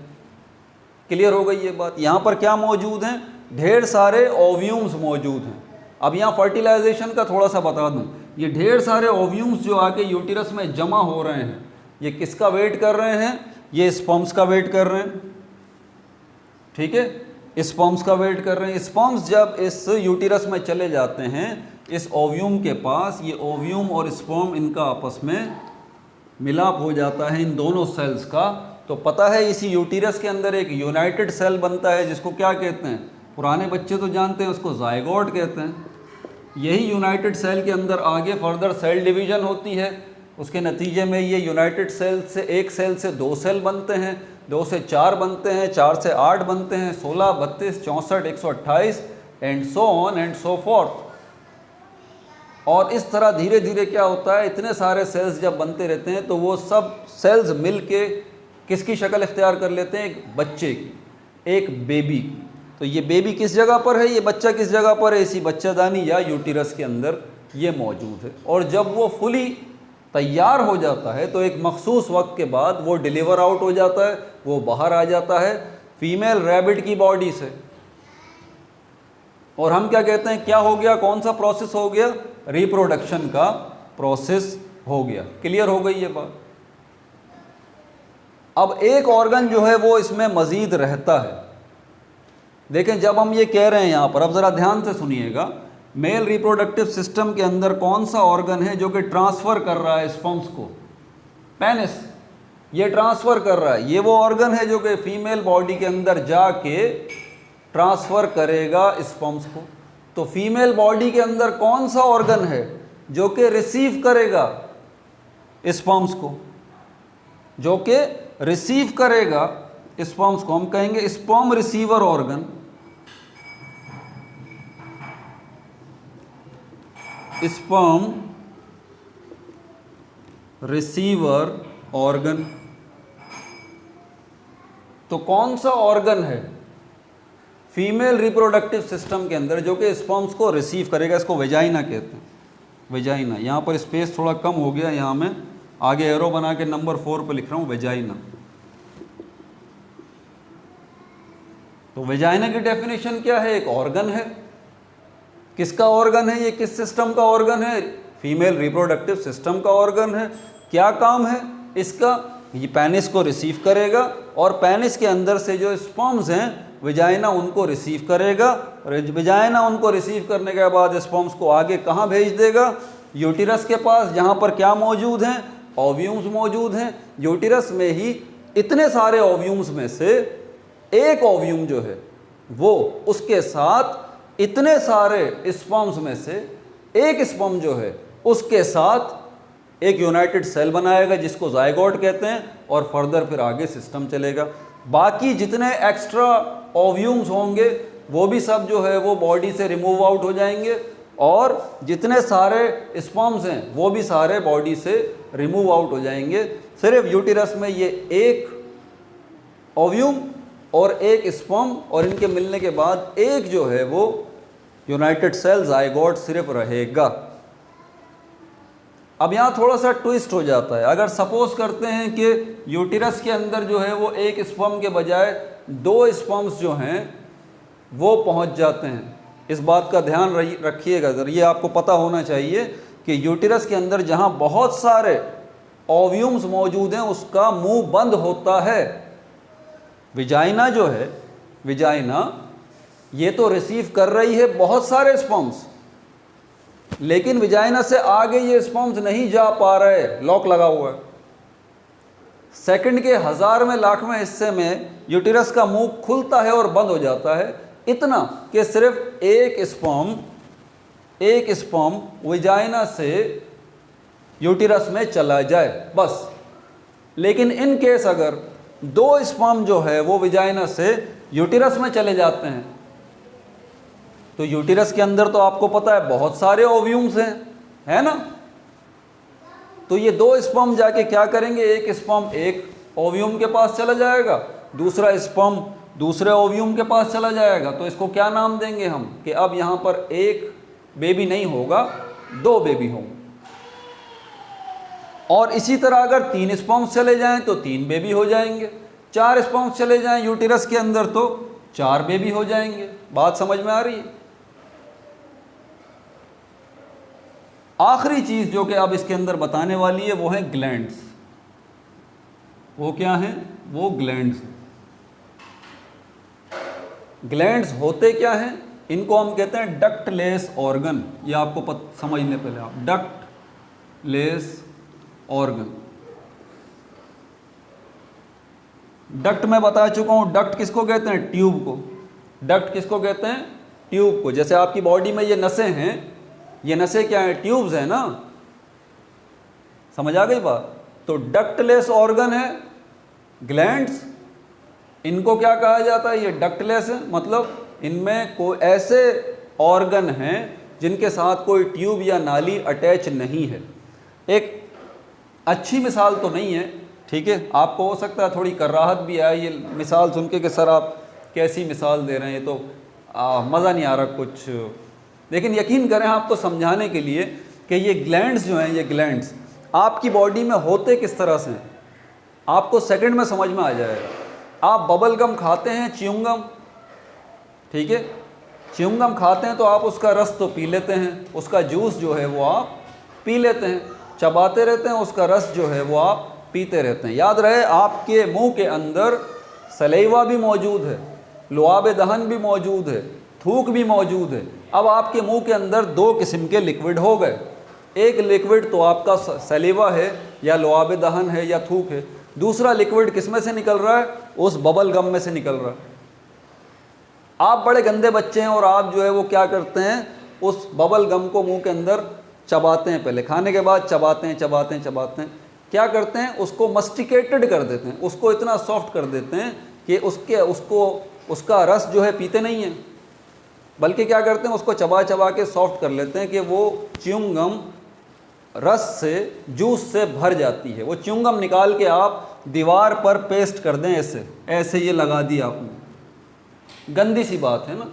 क्लियर हो गई ये बात? यहाँ पर क्या मौजूद हैं? ढेर सारे ओव्यूम्स मौजूद हैं। अब यहाँ फर्टिलाइजेशन का थोड़ा सा बता दूँ। ये ढेर सारे ओव्यूम्स जो आके यूटिरस में जमा हो रहे हैं, ये किसका वेट कर रहे हैं? ये स्पर्म्स का वेट कर रहे हैं। ठीक है, स्पर्म्स का वेट कर रहे हैं। स्पर्म्स जब इस यूटिरस में चले जाते हैं इस ओव्यूम के पास, ये ओव्यूम और स्पर्म इनका आपस में मिलाप हो जाता है इन दोनों सेल्स का। तो पता है इसी यूटिरस के अंदर एक यूनाइटेड सेल बनता है जिसको क्या कहते हैं? पुराने बच्चे तो जानते हैं, उसको जायगोट कहते हैं। यही यूनाइटेड सेल के अंदर आगे फर्दर सेल डिवीज़न होती है। उसके नतीजे में ये यूनाइटेड सेल से एक सेल से 2 सेल बनते हैं। 2 से 4 बनते हैं, 4 से 8 बनते हैं, 16, 32, 64, 128 and so on and so fourth. और इस तरह धीरे धीरे क्या होता है, इतने सारे सेल्स जब बनते रहते हैं तो वो सब सेल्स मिल के किसकी शक्ल इख्तियार कर लेते हैं, एक बच्चे की, एक बेबी की। तो ये बेबी किस जगह पर है, ये बच्चा किस जगह पर है, इसी बच्चादानी या यूटिरस के अंदर ये मौजूद है। और जब वो फुली तैयार हो जाता है तो एक मखसूस वक्त के बाद वो डिलीवर आउट हो जाता है, वो बाहर आ जाता है फीमेल रैबिट की बॉडी से। और हम क्या कहते हैं, क्या हो गया, कौन सा प्रोसेस हो गया, रिप्रोडक्शन का प्रोसेस हो गया। क्लियर हो गई ये बात। अब एक ऑर्गन जो है वो इसमें मज़ीद रहता है। देखें, जब हम ये कह रहे हैं यहाँ पर, अब ज़रा ध्यान से सुनिएगा, मेल रिप्रोडक्टिव सिस्टम के अंदर कौन सा ऑर्गन है जो कि ट्रांसफ़र कर रहा है स्पर्म्स को, पेनिस, ये ट्रांसफ़र कर रहा है। ये वो ऑर्गन है जो कि फीमेल बॉडी के अंदर जाके ट्रांसफ़र करेगा स्पर्म्स को। तो फीमेल बॉडी के अंदर कौन सा ऑर्गन है जो कि रिसीव करेगा स्पर्म्स को, जो कि रिसीव करेगा स्पर्म्स को, हम कहेंगे sperm receiver organ. Sperm receiver organ. तो कौन सा ऑर्गन है फीमेल रिप्रोडक्टिव सिस्टम के अंदर जो कि स्पर्म्स को रिसीव करेगा, इसको वेजाइना कहते हैं, वेजाइना। यहाँ पर स्पेस थोड़ा कम हो गया, यहाँ मैं आगे एरो बना के नंबर 4 पर लिख रहा हूँ वेजाइना। तो वेजाइना की डेफिनेशन क्या है, एक ऑर्गन है। किसका ऑर्गन है ये, किस सिस्टम का ऑर्गन है, फीमेल रिप्रोडक्टिव सिस्टम का ऑर्गन है। क्या काम है इसका, ये पेनिस को रिसीव करेगा और पेनिस के अंदर से जो स्पर्म्स हैं वेजाइना उनको रिसीव करेगा। वेजाइना उनको रिसीव करने के बाद स्पर्म्स को आगे कहाँ भेज देगा, यूटिरस के पास, जहाँ पर क्या मौजूद हैं, ओव्यूम्स मौजूद हैं। यूटिरस में ही इतने सारे ओव्यूम्स में से एक ओव्यूम जो है वो उसके साथ इतने सारे स्पर्म्स में से एक स्पर्म जो है उसके साथ एक यूनाइटेड सेल बनाएगा जिसको जाइगोट कहते हैं, और फर्दर फिर आगे सिस्टम चलेगा। बाकी जितने एक्स्ट्रा ओव्यूम्स होंगे वो भी सब जो है वो बॉडी से रिमूव आउट हो जाएंगे, और जितने सारे स्पर्म्स हैं वो भी सारे बॉडी से रिमूव आउट हो जाएंगे। सिर्फ यूटिरस में ये एक ओव्यूम और एक स्पर्म और इनके मिलने के बाद एक जो है वो यूनाइटेड सेल जाइगोट सिर्फ रहेगा। अब यहाँ थोड़ा सा ट्विस्ट हो जाता है। अगर सपोज करते हैं कि यूटिरस के अंदर जो है वो एक स्पर्म के बजाय 2 स्पर्म्स जो हैं वो पहुँच जाते हैं, इस बात का ध्यान रखिएगा ज़रा, ये आपको पता होना चाहिए कि यूटिरस के अंदर जहाँ बहुत सारे ओव्यूम्स मौजूद हैं उसका मुंह बंद होता है। विजाइना जो है, विजाइना ये तो रिसीव कर रही है बहुत सारे स्पर्म्स, लेकिन विजाइना से आगे ये स्पर्म्स नहीं जा पा रहे, लॉक लगा हुआ है। सेकंड के 1000 में लाखवें हिस्से में यूटिरस का मुंह खुलता है और बंद हो जाता है, इतना कि सिर्फ एक स्पर्म विजाइना से यूटिरस में चला जाए बस। लेकिन इन केस अगर 2 स्पर्म जो है वो विजाइना से यूटिरस में चले जाते हैं, तो यूटिरस के अंदर तो आपको पता है बहुत सारे ओव्यूम्स हैं, है ना। तो ये 2 स्पर्म जाके क्या करेंगे, एक स्पर्म एक ओव्यूम के पास चला जाएगा, दूसरा स्पर्म दूसरे ओव्यूम के पास चला जाएगा। तो इसको क्या नाम देंगे हम, कि अब यहाँ पर एक बेबी नहीं होगा, 2 बेबी होंगे। और इसी तरह अगर 3 स्पर्म्स चले जाएं तो 3 बेबी हो जाएंगे, 4 स्पर्म्स चले जाएं यूटिरस के अंदर तो 4 बेबी हो जाएंगे। बात समझ में आ रही है। आखिरी चीज़ जो कि अब इसके अंदर बताने वाली है वो है ग्लैंड्स। वो क्या हैं, वो ग्लैंड्स। ग्लैंड्स होते क्या हैं, इनको हम कहते हैं डक्टलेस ऑर्गन। ये आपको समझने पहले आप, डक्टलेस ऑर्गन। डक्ट मैं बता चुका हूँ, डक्ट किसको कहते हैं, ट्यूब को। डक्ट किसको कहते हैं, ट्यूब को। जैसे आपकी बॉडी में ये नसें हैं, ये नसें क्या हैं, ट्यूब्स हैं ना, समझ आ गई बात। तो डक्टलेस ऑर्गन है ग्लैंड्स, इनको क्या कहा जाता है? ये डक्टलेस है, मतलब इनमें कोई ऐसे ऑर्गन हैं जिनके साथ कोई ट्यूब या नाली अटैच नहीं है। एक अच्छी मिसाल तो नहीं है, ठीक है, आपको हो सकता है थोड़ी कराहत भी आए ये मिसाल सुन के कि सर आप कैसी मिसाल दे रहे हैं, ये तो मज़ा नहीं आ रहा कुछ। लेकिन यकीन करें आपको समझाने के लिए कि ये ग्लैंड्स जो हैं, ये ग्लैंड्स आपकी बॉडी में होते किस तरह से हैं, आपको सेकंड में समझ में आ जाएगा। आप बबल गम खाते हैं, च्युइंगम, ठीक है, च्युइंगम खाते हैं तो आप उसका रस तो पी लेते हैं, उसका जूस जो है वो आप पी लेते हैं, चबाते रहते हैं, उसका रस जो है वो आप पीते रहते हैं। याद रहे आपके मुंह के अंदर सलेवा भी मौजूद है, लुआब दहन भी मौजूद है, थूक भी मौजूद है। अब आपके मुंह के अंदर दो किस्म के लिक्विड हो गए, एक लिक्विड तो आपका सलेवा है या लुआब दहन है या थूक है, दूसरा लिक्विड किस में से निकल रहा है? उस बबल गम में से निकल रहा है। आप बड़े गंदे बच्चे हैं और आप जो है वो क्या करते हैं, उस बबल गम को मुंह के अंदर चबाते हैं, पहले खाने के बाद चबाते हैं चबाते हैं चबाते हैं, क्या करते हैं, उसको मस्टिकेटेड कर देते हैं, उसको इतना सॉफ्ट कर देते हैं कि उसका रस जो है पीते नहीं हैं, बल्कि क्या करते हैं, उसको चबा चबा के सॉफ्ट कर लेते हैं कि वो च्युइंगम रस से, जूस से भर जाती है। वो च्युइंगम निकाल के आप दीवार पर पेस्ट कर दें, ऐसे ऐसे ये लगा दिया आपने, गंदी सी बात है ना।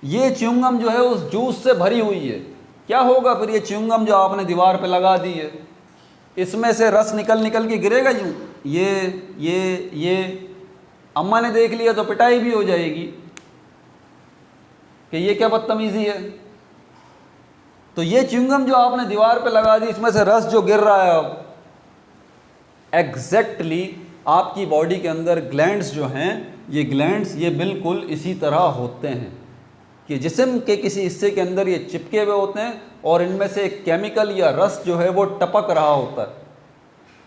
ये च्युइंगम जो है उस जूस से भरी हुई है, क्या होगा फिर? ये च्युइंगम जो आपने दीवार पे लगा दी है, इसमें से रस निकल निकल के गिरेगा यूँ, ये अम्मा ने देख लिया तो पिटाई भी हो जाएगी कि ये क्या बदतमीज़ी है। तो ये च्युइंगम जो आपने दीवार पे लगा दी, इसमें से रस जो गिर रहा है, अब एग्जैक्टली आपकी बॉडी के अंदर ग्लैंड्स जो हैं, ये ग्लैंड्स ये बिल्कुल इसी तरह होते हैं कि जिस्म के किसी हिस्से के अंदर ये चिपके हुए होते हैं और इनमें से एक केमिकल या रस जो है वो टपक रहा होता है।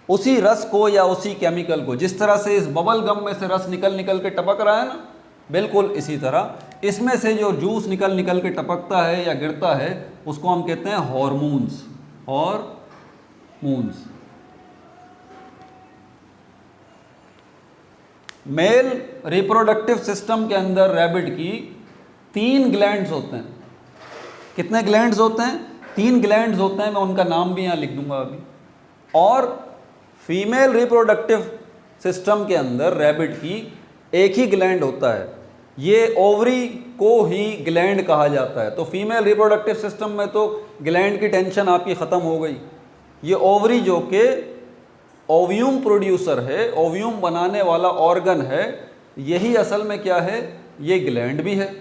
उसी रस को या उसी केमिकल को, जिस तरह से इस बबल गम में से रस निकल निकल के टपक रहा है ना, बिल्कुल इसी तरह इसमें से जो जूस निकल निकल के टपकता है या गिरता है, उसको हम कहते हैं hormones. Hormones. Mail reproductive system के अंदर रैबिट की 3 ग्लैंड्स होते हैं। कितने ग्लैंड्स होते हैं? 3 ग्लैंड्स होते हैं, मैं उनका नाम भी यहाँ लिख दूंगा अभी। और फीमेल रिप्रोडक्टिव सिस्टम के अंदर रैबिट की एक ही ग्लैंड होता है, ये ओवरी को ही ग्लैंड कहा जाता है। तो फीमेल रिप्रोडक्टिव सिस्टम में तो ग्लैंड की टेंशन आपकी ख़त्म हो गई। ये ओवरी जो कि ओव्यूम प्रोड्यूसर है, ओव्यूम बनाने वाला ऑर्गन है, यही असल में क्या है, ये ग्लैंड भी है।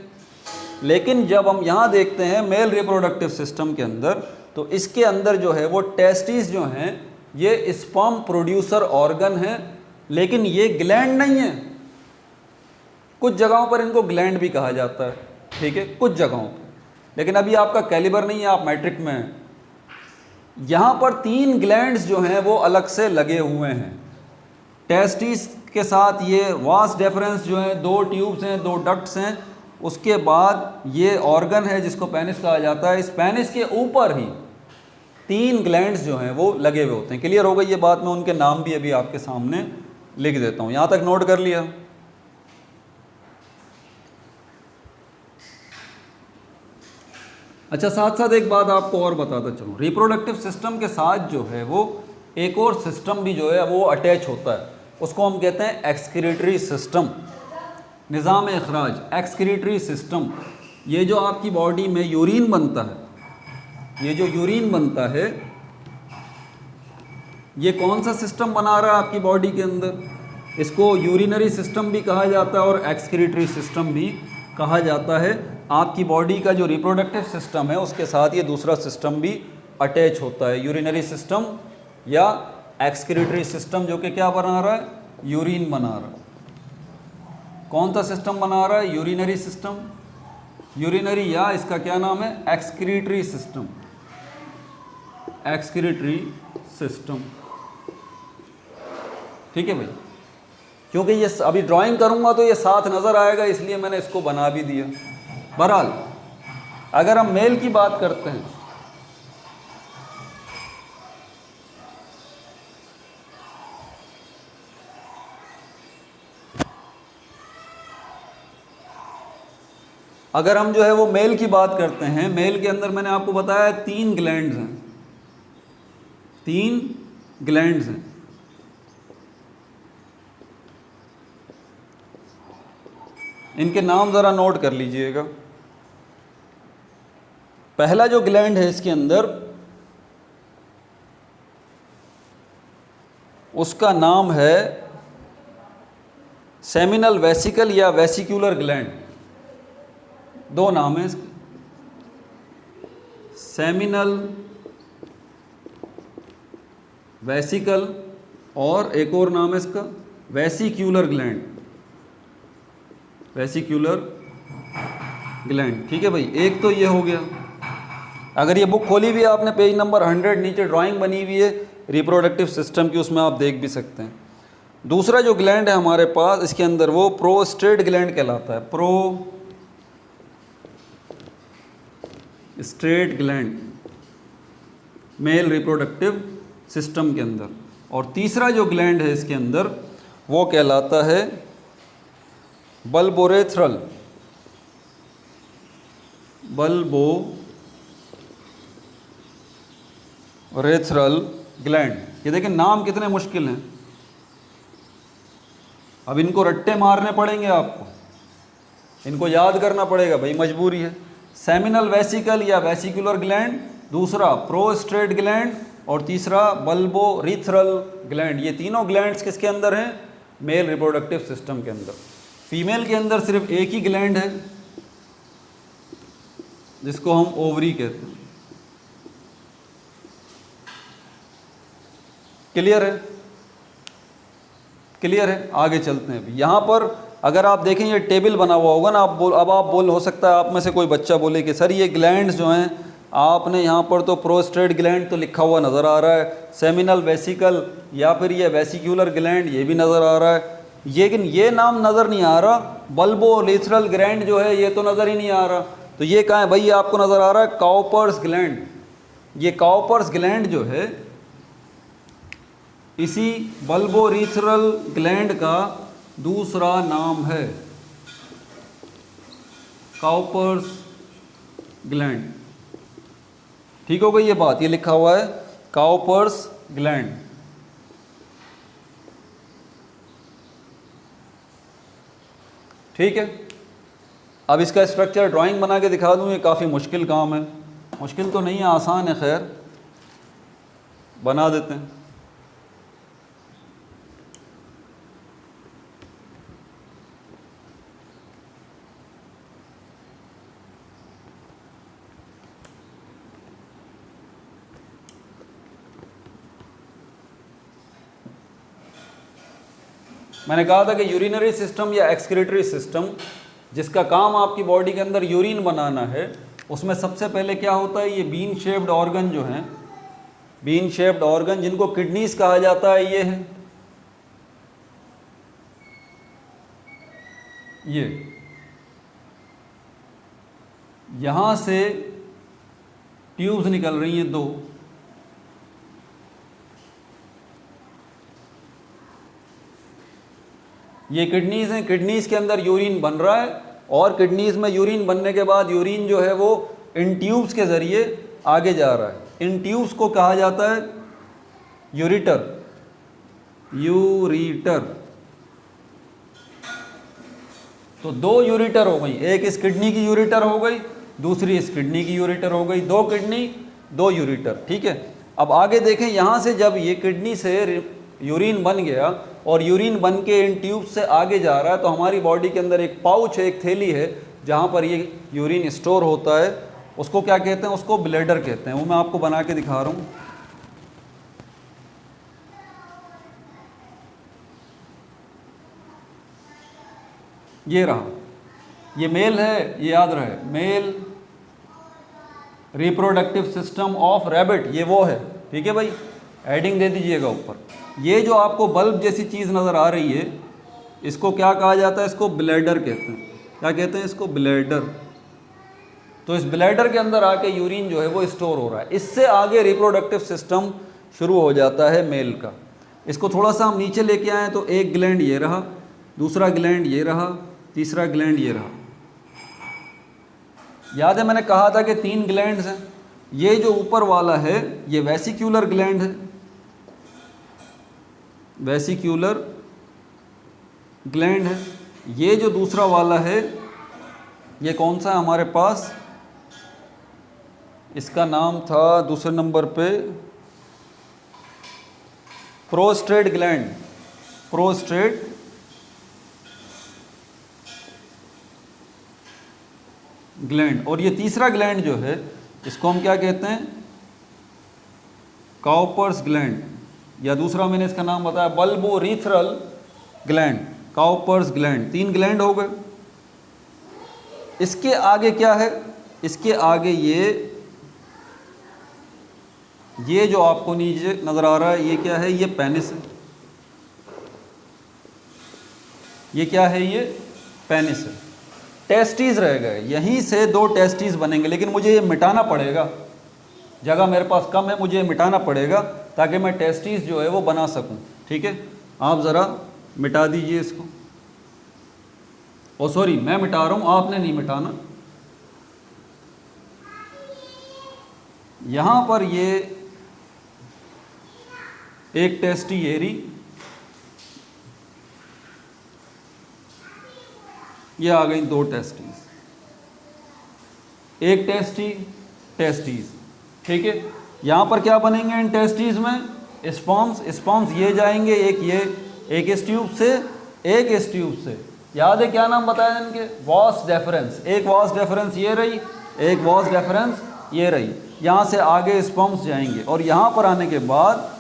लेकिन जब हम यहाँ देखते हैं मेल रिप्रोडक्टिव सिस्टम के अंदर, तो इसके अंदर जो है वो टेस्टिस जो हैं ये स्पर्म प्रोड्यूसर ऑर्गन है, लेकिन ये ग्लैंड नहीं है। कुछ जगहों पर इनको ग्लैंड भी कहा जाता है, ठीक है, कुछ जगहों पर, लेकिन अभी आपका कैलिबर नहीं है, आप मैट्रिक में हैं। यहाँ पर 3 ग्लैंड्स जो हैं वो अलग से लगे हुए हैं। टेस्टिस के साथ ये वास डेफरेंस जो है, 2 ट्यूब्स हैं, 2 डक्ट्स हैं, उसके बाद ये ऑर्गन है जिसको पेनिस कहा जाता है। इस पेनिस के ऊपर ही 3 ग्लैंड्स जो हैं वो लगे हुए होते हैं। क्लियर हो गई ये बात? मैं उनके नाम भी अभी आपके सामने लिख देता हूँ, यहाँ तक नोट कर लिया। अच्छा, साथ साथ एक बात आपको और बताता चलूँ, रिप्रोडक्टिव सिस्टम के साथ जो है वो एक और सिस्टम भी जो है वो अटैच होता है, उसको हम कहते हैं एक्सक्रीटरी सिस्टम, निज़ाम अखराज, एक्सक्रीटरी सिस्टम। ये जो आपकी बॉडी में यूरिन बनता है, ये जो यूरिन बनता है, ये कौन सा सिस्टम बना रहा है आपकी बॉडी के अंदर? इसको यूरिनरी सिस्टम भी कहा जाता है और एक्सक्रीटरी सिस्टम भी कहा जाता है। आपकी बॉडी का जो रिप्रोडक्टिव सिस्टम है उसके साथ ये दूसरा सिस्टम भी अटैच होता है, यूरिनरी सिस्टम या एक्सक्रीटरी सिस्टम, जो कि क्या बना रहा है? यूरिन बना रहा है। कौन सा सिस्टम बना रहा है? यूरिनरी सिस्टम, यूरिनरी, या इसका क्या नाम है? Excretory system, excretory system. ठीक है भाई, क्योंकि ये अभी ड्राइंग करूंगा तो ये साथ नज़र आएगा, इसलिए मैंने इसको बना भी दिया। बहरहाल अगर हम मेल की बात करते हैं, अगर हम जो है वो मेल की बात करते हैं, मेल के अंदर मैंने आपको बताया 3 ग्लैंड्स हैं, 3 ग्लैंड्स हैं। इनके नाम ज़रा नोट कर लीजिएगा। पहला जो ग्लैंड है इसके अंदर, उसका नाम है सेमिनल वेसिकल या वेसिक्यूलर ग्लैंड। दो नाम है इसके, सेमिनल वेसिकल और एक और नाम है इसका वेसिक्यूलर ग्लैंड, वेसिक्यूलर ग्लैंड। ठीक है भाई, एक तो ये हो गया। अगर ये बुक खोली हुई है आपने, पेज नंबर 100, नीचे ड्राइंग बनी हुई है रिप्रोडक्टिव सिस्टम की, उसमें आप देख भी सकते हैं। दूसरा जो ग्लैंड है हमारे पास इसके अंदर, वो प्रोस्टेट ग्लैंड कहलाता है, prostate gland, mail reproductive system के अंदर। और तीसरा जो ग्लैंड है इसके अंदर, वो कहलाता है बल्बोरेथ्रल, बल्बोरेथ्रल ग्लैंड। ये देखें नाम कितने मुश्किल हैं, अब इनको रट्टे मारने पड़ेंगे आपको, इनको याद करना पड़ेगा भाई, मजबूरी है। सेमिनल वेसिकल या वेसिकुलर ग्लैंड, दूसरा प्रोस्टेट ग्लैंड और तीसरा बल्बोरेथ्रल ग्लैंड। ये तीनों ग्लैंड्स किसके अंदर हैं? मेल रिप्रोडक्टिव सिस्टम के अंदर। फीमेल के अंदर सिर्फ एक ही ग्लैंड है जिसको हम ओवरी कहते हैं। क्लियर है? क्लियर है? आगे चलते हैं। अभी यहाँ पर अगर आप देखें ये टेबल बना हुआ होगा ना, अब आप बोल, हो सकता है आप में से कोई बच्चा बोले कि सर ये ग्लैंड्स जो हैं, आपने यहाँ पर तो प्रोस्टेट ग्लैंड तो लिखा हुआ नज़र आ रहा है, सेमिनल वेसिकल या फिर ये वेसिक्यूलर ग्लैंड ये भी नज़र आ रहा है, लेकिन ये नाम नज़र नहीं आ रहा, बल्बोरेथ्रल ग्लैंड जो है ये तो नज़र ही नहीं आ रहा। तो ये कहाँ है भाई? ये आपको नज़र आ रहा है काउपर्स ग्लैंड। ये काउपर्स ग्लैंड जो है इसी बल्बोरेथ्रल ग्लैंड का दूसरा नाम है, काउपर्स ग्लैंड। ठीक हो गई ये बात? ये लिखा हुआ है काउपर्स ग्लैंड। ठीक है, अब इसका स्ट्रक्चर ड्राइंग बना के दिखा दूं, ये काफ़ी मुश्किल काम है। मुश्किल तो नहीं है, आसान है, खैर बना देते हैं। मैंने कहा था कि यूरिनरी सिस्टम या एक्सक्रीटरी सिस्टम, जिसका काम आपकी बॉडी के अंदर यूरिन बनाना है, उसमें सबसे पहले क्या होता है? ये बीन शेप्ड ऑर्गन जो हैं, बीन शेप्ड ऑर्गन जिनको किडनीज कहा जाता है, ये है, ये यहाँ से ट्यूब्स निकल रही हैं दो, ये किडनीज हैं। किडनीज के अंदर यूरिन बन रहा है और किडनीज में यूरिन बनने के बाद यूरिन जो है वो इन ट्यूब्स के ज़रिए आगे जा रहा है। इन ट्यूब्स को कहा जाता है यूरिटर, यूरिटर। तो दो यूरिटर हो गई, एक इस किडनी की यूरिटर हो गई, दूसरी इस किडनी की यूरिटर हो गई। दो किडनी दो यूरिटर। ठीक है, अब आगे देखें, यहाँ से जब ये किडनी से यूरिन बन गया और यूरिन बन के इन ट्यूब से आगे जा रहा है, तो हमारी बॉडी के अंदर एक पाउच है, एक थैली है, जहाँ पर ये यूरिन स्टोर होता है। उसको क्या कहते हैं? उसको ब्लैडर कहते हैं। वो मैं आपको बना के दिखा रहा हूँ। ये रहा, ये मेल है, ये याद रहे, mail reproductive system of rabbit, ये वो है। ठीक है भाई, हेडिंग दे दीजिएगा ऊपर। ये जो आपको बल्ब जैसी चीज़ नज़र आ रही है, इसको क्या कहा जाता है? इसको ब्लैडर कहते हैं। क्या कहते हैं इसको? ब्लैडर। तो इस ब्लैडर के अंदर आके यूरिन जो है वो स्टोर हो रहा है। इससे आगे रिप्रोडक्टिव सिस्टम शुरू हो जाता है मेल का। इसको थोड़ा सा हम नीचे लेके आए तो एक ग्लैंड ये रहा, दूसरा ग्लैंड ये रहा, तीसरा ग्लैंड ये रहा। याद है मैंने कहा था कि 3 ग्लैंड्स हैं। ये जो ऊपर वाला है ये वेसिक्यूलर ग्लैंड है, वेसिक्यूलर ग्लैंड है। ये जो दूसरा वाला है ये कौन सा है हमारे पास, इसका नाम था दूसरे नंबर पे प्रोस्टेट ग्लैंड, प्रोस्टेट ग्लैंड। और ये तीसरा ग्लैंड जो है इसको हम क्या कहते हैं, काउपर्स ग्लैंड, या दूसरा मैंने इसका नाम बताया बल्बोरीथ्रल ग्लैंड, काउपर्स ग्लैंड। 3 ग्लैंड हो गए। इसके आगे क्या है, इसके आगे ये जो आपको नीचे नज़र आ रहा है ये क्या है, ये पेनिस है। ये क्या है, ये पेनिस है। टेस्टीज रह गए, यहीं से 2 टेस्टीज बनेंगे, लेकिन मुझे ये मिटाना पड़ेगा, जगह मेरे पास कम है, मुझे मिटाना पड़ेगा ताकि मैं टेस्टीज जो है वो बना सकूं। ठीक है, आप ज़रा मिटा दीजिए इसको। ओ सॉरी, मैं मिटा रहा हूं, आपने नहीं मिटाना। यहां पर ये एक टेस्टी एरी, ये आ गई 2 टेस्टीज, एक टेस्टीज। ठीक है, यहां पर क्या बनेंगे इन टेस्टीज में, स्पर्म्स। स्पर्म्स ये जाएंगे एक इस ट्यूब से, एक इस ट्यूब से। याद है क्या नाम बताया इनके, वास डेफरेंस। एक वास डेफरेंस ये रही, एक वास डेफरेंस ये रही। यहाँ से आगे स्पर्म्स जाएंगे और यहाँ पर आने के बाद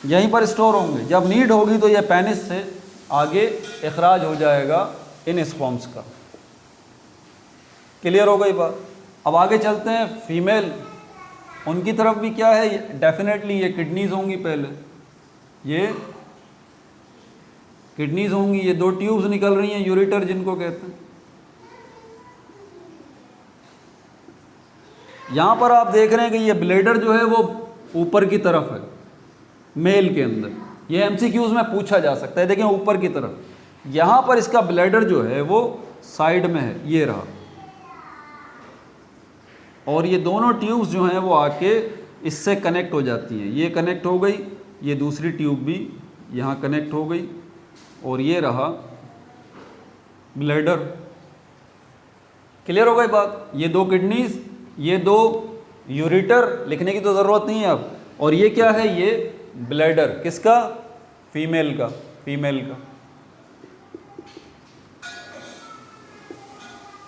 यहीं पर स्टोर होंगे। जब नीड होगी तो ये पेनिस से आगे इखराज हो जाएगा इन स्पर्म्स का। क्लियर हो गई बात। अब आगे चलते हैं फीमेल, उनकी तरफ भी क्या है, डेफिनेटली ये किडनीज होंगी। पहले ये किडनीज होंगी, ये 2 ट्यूब्स निकल रही हैं, यूरेटर जिनको कहते हैं। यहाँ पर आप देख रहे हैं कि ये ब्लैडर जो है वो ऊपर की तरफ है मेल के अंदर। ये एमसीक्यूज में पूछा जा सकता है, देखें ऊपर की तरफ। यहाँ पर इसका ब्लैडर जो है वो साइड में है, ये रहा। और ये दोनों ट्यूब्स जो हैं वो आके इससे कनेक्ट हो जाती हैं। ये कनेक्ट हो गई, ये दूसरी ट्यूब भी यहाँ कनेक्ट हो गई, और ये रहा ब्लैडर। क्लियर हो गई बात। ये 2 किडनीज, ये 2 यूरेटर, लिखने की तो ज़रूरत नहीं है अब। और ये क्या है, ये ब्लैडर, किसका, फीमेल का, फीमेल का,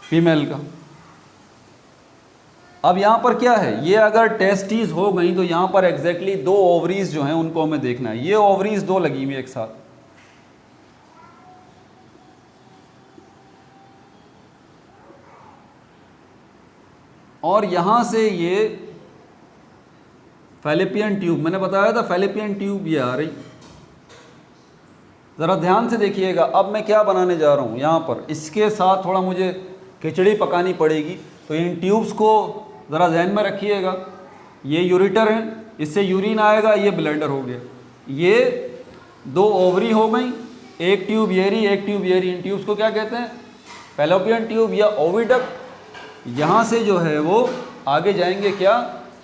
फीमेल का। अब यहाँ पर क्या है, ये अगर टेस्टीज हो गई तो यहाँ पर एग्जैक्टली 2 ओवरीज जो हैं उनको हमें देखना है। ये ओवरीज 2 लगी हुई एक साथ, और यहाँ से ये फैलिपियन ट्यूब, मैंने बताया था फैलिपियन ट्यूब ये आ रही। ज़रा ध्यान से देखिएगा। अब मैं क्या बनाने जा रहा हूँ यहाँ पर, इसके साथ थोड़ा मुझे खिचड़ी पकानी पड़ेगी, तो इन ट्यूब्स को ज़रा ध्यान में रखिएगा। ये यूरेटर है, इससे यूरिन आएगा, ये ब्लैडर हो गया। ये 2 ओवरी हो गई, एक ट्यूब ये रही, एक ट्यूब ये रही। इन ट्यूब्स को क्या कहते हैं, फैलोपियन ट्यूब या ओविडक्ट। यहाँ से जो है वो आगे जाएंगे क्या,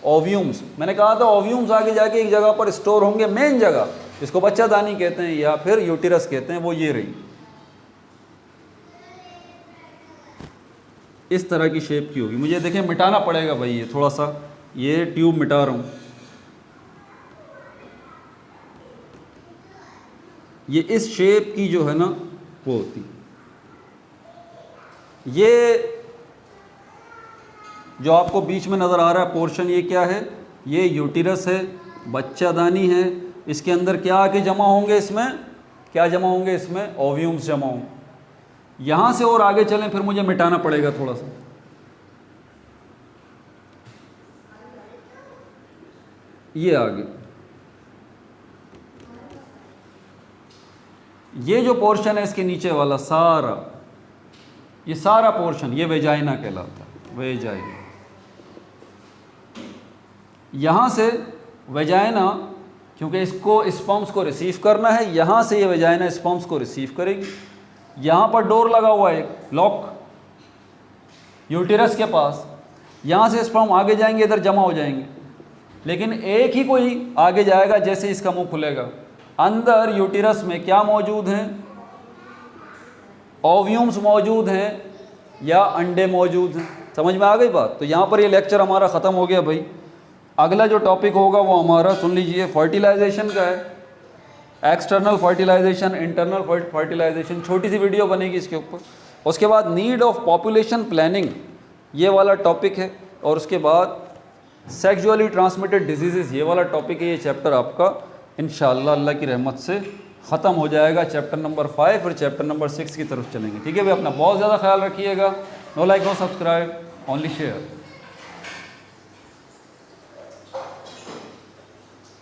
ओव्यूम्स। मैंने कहा था ओव्यूम्स आगे जाके एक जगह पर स्टोर होंगे, मेन जगह, इसको बच्चादानी कहते हैं या फिर यूटिरस कहते हैं, वो ये रही। इस तरह की शेप की होगी। मुझे देखें मिटाना पड़ेगा भाई, ये थोड़ा सा, ये ट्यूब मिटा रहा हूँ। ये इस शेप की जो है ना वो होती। ये जो आपको बीच में नज़र आ रहा है पोर्शन, ये क्या है, ये यूटिरस है, बच्चादानी है। इसके अंदर क्या आके जमा होंगे, इसमें क्या जमा होंगे, इसमें ओव्यूम्स जमा होंगे। यहाँ से और आगे चलें, फिर मुझे मिटाना पड़ेगा थोड़ा सा। ये आगे ये जो पोर्शन है इसके नीचे वाला सारा, ये सारा पोर्शन, ये वेजाइना कहलाता है, वेजाइना। यहाँ से वेजाइना, क्योंकि इसको स्पर्म्स को रिसीव करना है, यहाँ से ये वेजाइना स्पर्म्स को रिसीव करेगी। यहाँ पर डोर लगा हुआ है, एक लॉक, यूटिरस के पास। यहाँ से स्पर्म आगे जाएंगे, इधर जमा हो जाएंगे, लेकिन एक ही कोई आगे जाएगा जैसे इसका मुंह खुलेगा। अंदर यूटिरस में क्या मौजूद हैं? ओव्यूम्स मौजूद हैं या अंडे मौजूद हैं? समझ में आ गई बात? तो यहाँ पर ये लेक्चर हमारा ख़त्म हो गया भाई। अगला जो टॉपिक होगा वो हमारा सुन लीजिए, फर्टिलाइजेशन का है। एक्सटर्नल फर्टिलाइजेशन, इंटरनल फर्टिलाइजेशन, छोटी सी वीडियो बनेगी इसके ऊपर। उसके बाद नीड ऑफ पॉपुलेशन प्लानिंग, ये वाला टॉपिक है। और उसके बाद सेक्सुअली ट्रांसमिटेड डिजीज़, ये वाला टॉपिक है। ये चैप्टर आपका इंशाअल्लाह अल्लाह की रहमत से ख़त्म हो जाएगा, चैप्टर नंबर 5। फिर चैप्टर नंबर 6 की तरफ चलेंगे। ठीक है भाई, अपना बहुत ज़्यादा ख्याल रखिएगा। No like, no subscribe, only share.